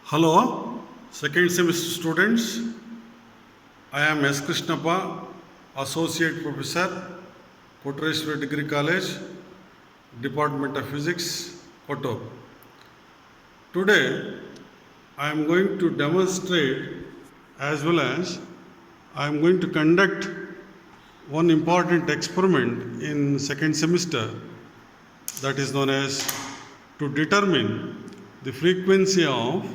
Hello, second semester students. I am S. Krishnappa, Associate Professor, Kottareshwar Degree College, Department of Physics, Kotturu. Today, I am going to demonstrate as well as I am going to conduct one important experiment in second semester, that is known as to determine the frequency of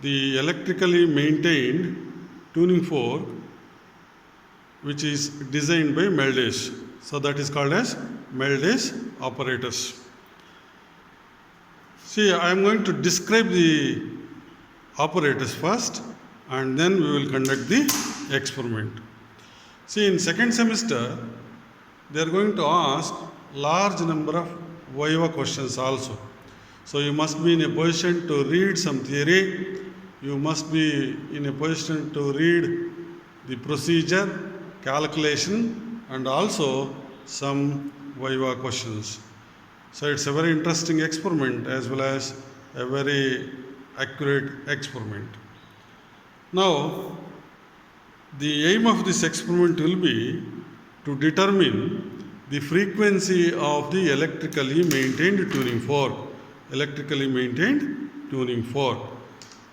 the electrically maintained tuning fork which is designed by Meldes. So that is called as Meldes apparatus. See, I am going to describe the apparatus first and then we will conduct the experiment. See, in second semester they are going to ask large number of Viva questions also. So you must be in a position to read some theory. You must be in a position to read the procedure, calculation, and also some Viva questions. So it's a very interesting experiment as well as a very accurate experiment. Now, the aim of this experiment will be to determine the frequency of the electrically maintained tuning fork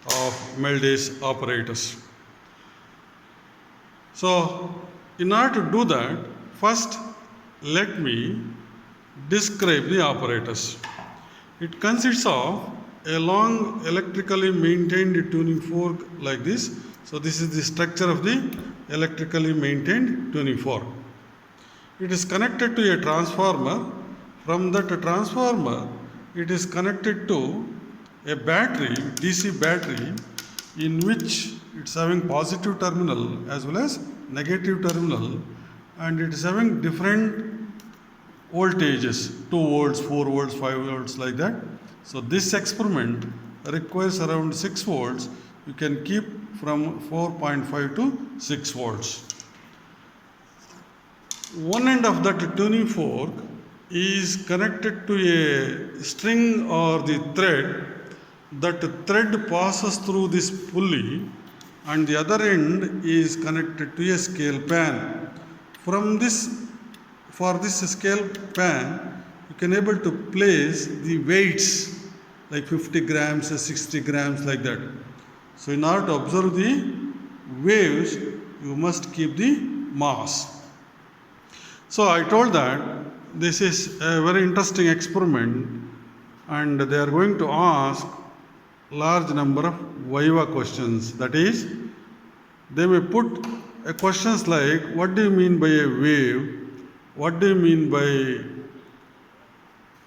of Meldes apparatus. So, in order to do that, first let me describe the apparatus. It consists of a long electrically maintained tuning fork like this. So, this is the structure of the electrically maintained tuning fork. It is connected to a transformer. From that transformer, it is connected to a battery, DC battery, in which it's having positive terminal as well as negative terminal, and it is having different voltages, 2 volts, 4 volts, 5 volts, like that. So this experiment requires around 6 volts. You can keep from 4.5 to 6 volts. One end of that tuning fork is connected to a string or the thread. That thread passes through this pulley and the other end is connected to a scale pan. For this scale pan, you can able to place the weights like 50 grams, 60 grams, like that. So in order to observe the waves, you must keep the mass. So I told that this is a very interesting experiment and they are going to ask large number of Viva questions. That is, they may put questions like, what do you mean by a wave? What do you mean by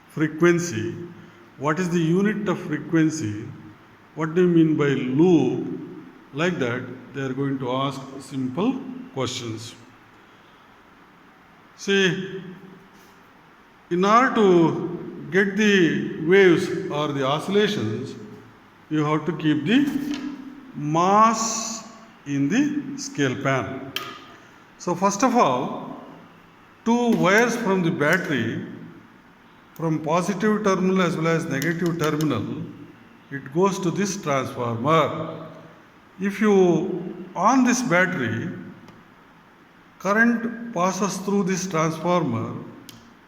frequency? What is the unit of frequency? What do you mean by loop? Like that, they are going to ask simple questions. See, in order to get the waves or the oscillations, you have to keep the mass in the scale pan. So first of all, 2 wires from the battery, from positive terminal as well as negative terminal, it goes to this transformer. If you on this battery, current passes through this transformer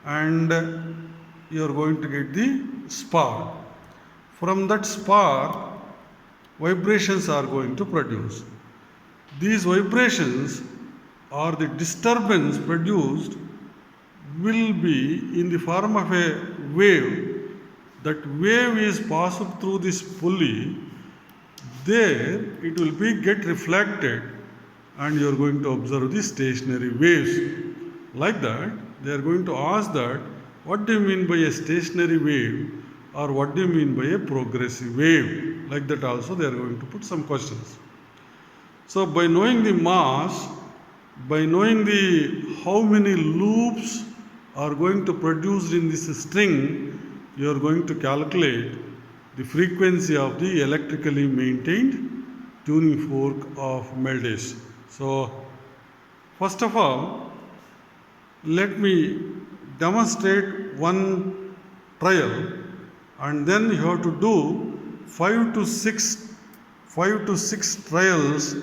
and you are going to get the spark. From that spark, vibrations are going to produce. These vibrations or the disturbance produced will be in the form of a wave. That wave is passed through this pulley. There it will be get reflected and you are going to observe the stationary waves. Like that, they are going to ask that, what do you mean by a stationary wave? Or what do you mean by a progressive wave? Like that also they are going to put some questions. So by knowing the mass, by knowing the how many loops are going to produce in this string, you are going to calculate the frequency of the electrically maintained tuning fork of Meldes. So first of all, let me demonstrate one trial and then you have to do 5 to 6 trials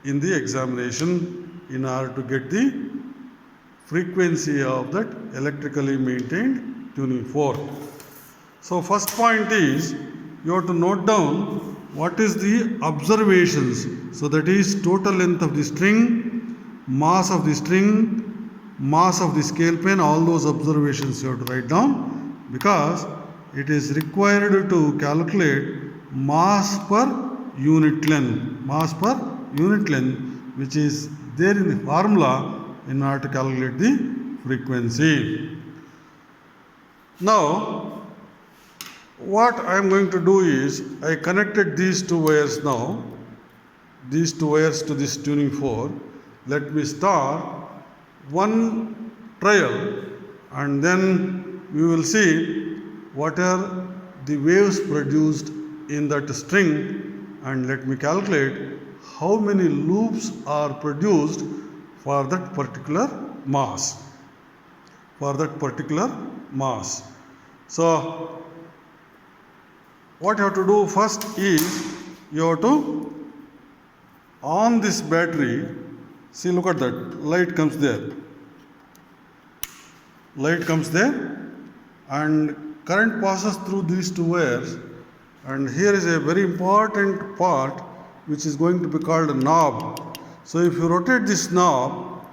in the examination in order to get the frequency of that electrically maintained tuning fork. So first point is you have to note down what is the observations. So that is total length of the string, mass of the string, mass of the scale pen, all those observations you have to write down, because it is required to calculate mass per unit length, which is there in the formula in order to calculate the frequency. Now, what I am going to do is, I connected these two wires now, these two wires to this tuning fork. Let me start one trial and then we will see what are the waves produced in that string, and let me calculate how many loops are produced for that particular mass. So what you have to do first is you have to on this battery. See, look at that, light comes there, and current passes through these two wires, and here is a very important part which is going to be called a knob. So if you rotate this knob,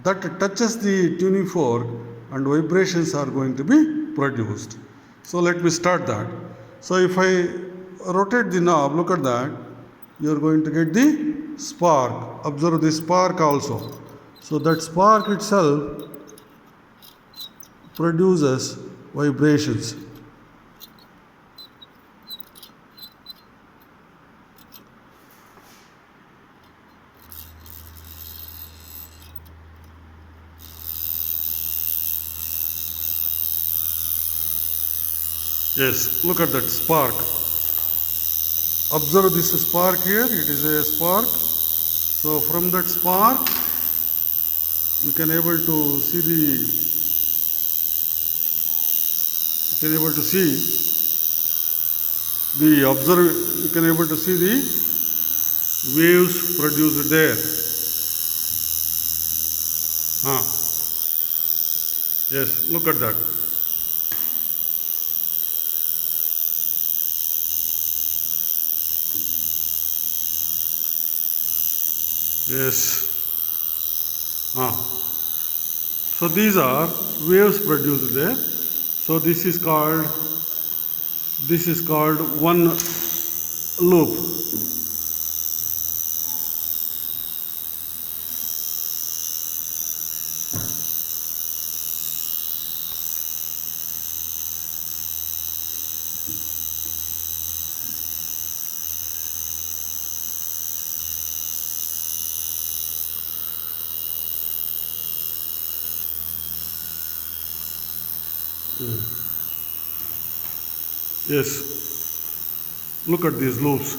that touches the tuning fork and vibrations are going to be produced. So let me start that. So if I rotate the knob, look at that, you are going to get the spark. Observe the spark also. So that spark itself produces vibrations. Yes, look at that spark. Observe this spark here, it is a spark. So from that spark, you can able to see the waves produced there. Yes, look at that. Yes. So these are waves produced there. So this is called one loop. Yes, look at these loops.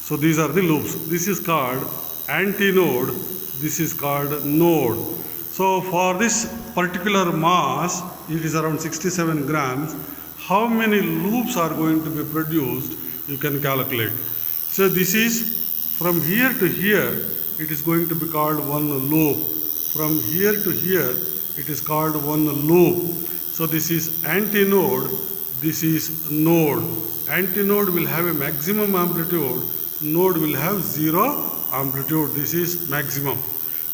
So these are the loops. This is called antinode, this is called node. So for this particular mass, it is around 67 grams. How many loops are going to be produced, you can calculate. So this is from here to here, it is going to be called one loop. From here to here, it is called one loop. So this is antinode, this is node. Antinode will have a maximum amplitude, node will have 0 amplitude. This is maximum.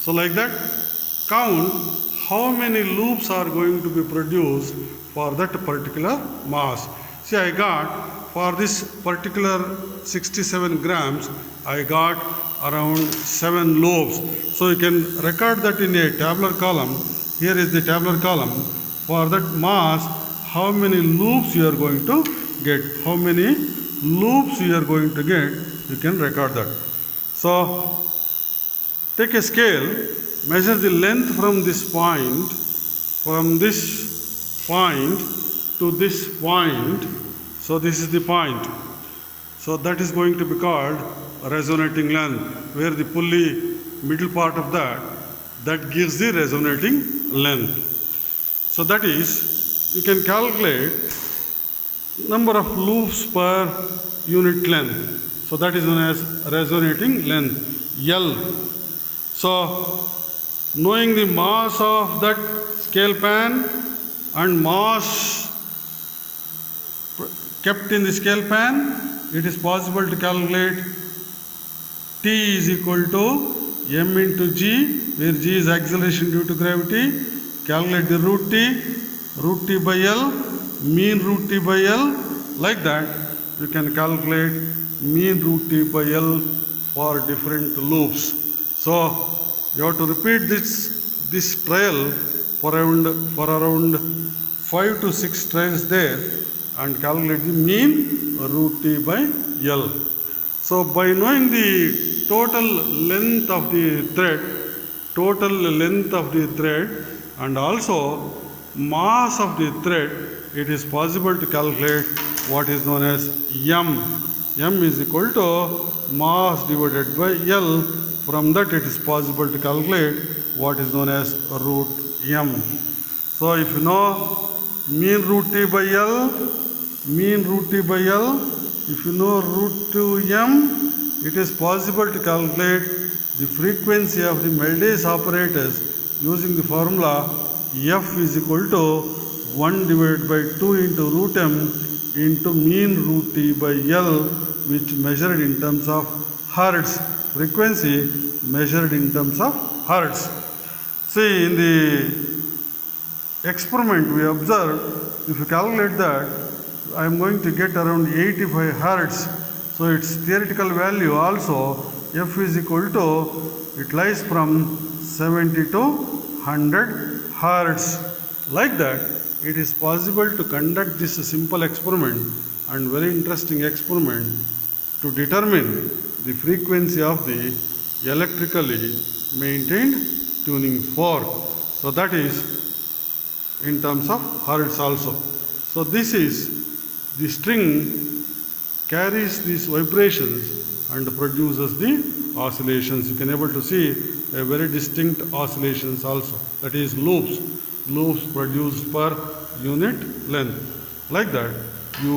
So like that, count how many loops are going to be produced for that particular mass. See, I got for this particular 67 grams, I got around 7 loops. So you can record that in a tabular column. Here is the tabular column. For that mass, how many loops you are going to get. How many loops you are going to get, you can record that. So take a scale, measure the length from this point to this point. So this is the point. So that is going to be called resonating length, where the pulley middle part of that gives the resonating length. So that is, you can calculate number of loops per unit length. So that is known as resonating length, L. So knowing the mass of that scale pan and mass kept in the scale pan, it is possible to calculate T is equal to m into g, where g is acceleration due to gravity. Calculate the root t by L, mean root t by L. Like that, you can calculate mean root t by L for different loops. So you have to repeat this trial for around 5 to 6 trials there and calculate the mean root t by L. So by knowing the total length of the thread and also mass of the thread, it is possible to calculate what is known as M. M is equal to mass divided by L. From that it is possible to calculate what is known as root M. So if you know mean root t by L, if you know root 2m, it is possible to calculate the frequency of the Meldes apparatus using the formula F is equal to 1 divided by 2 into root m into mean root t by L, which measured in terms of hertz. Frequency measured in terms of hertz. See, in the experiment we observed, if you calculate that, I am going to get around 85 hertz. So its theoretical value also F is equal to, it lies from 70 to 100 hertz. Like that, it is possible to conduct this simple experiment and very interesting experiment to determine the frequency of the electrically maintained tuning fork. So that is in terms of hertz also. So this is the string carries these vibrations and produces the oscillations. You can able to see a very distinct oscillations also. That is loops produced per unit length. Like that, you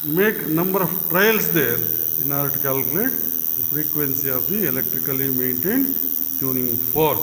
make number of trials there in order to calculate the frequency of the electrically maintained tuning fork.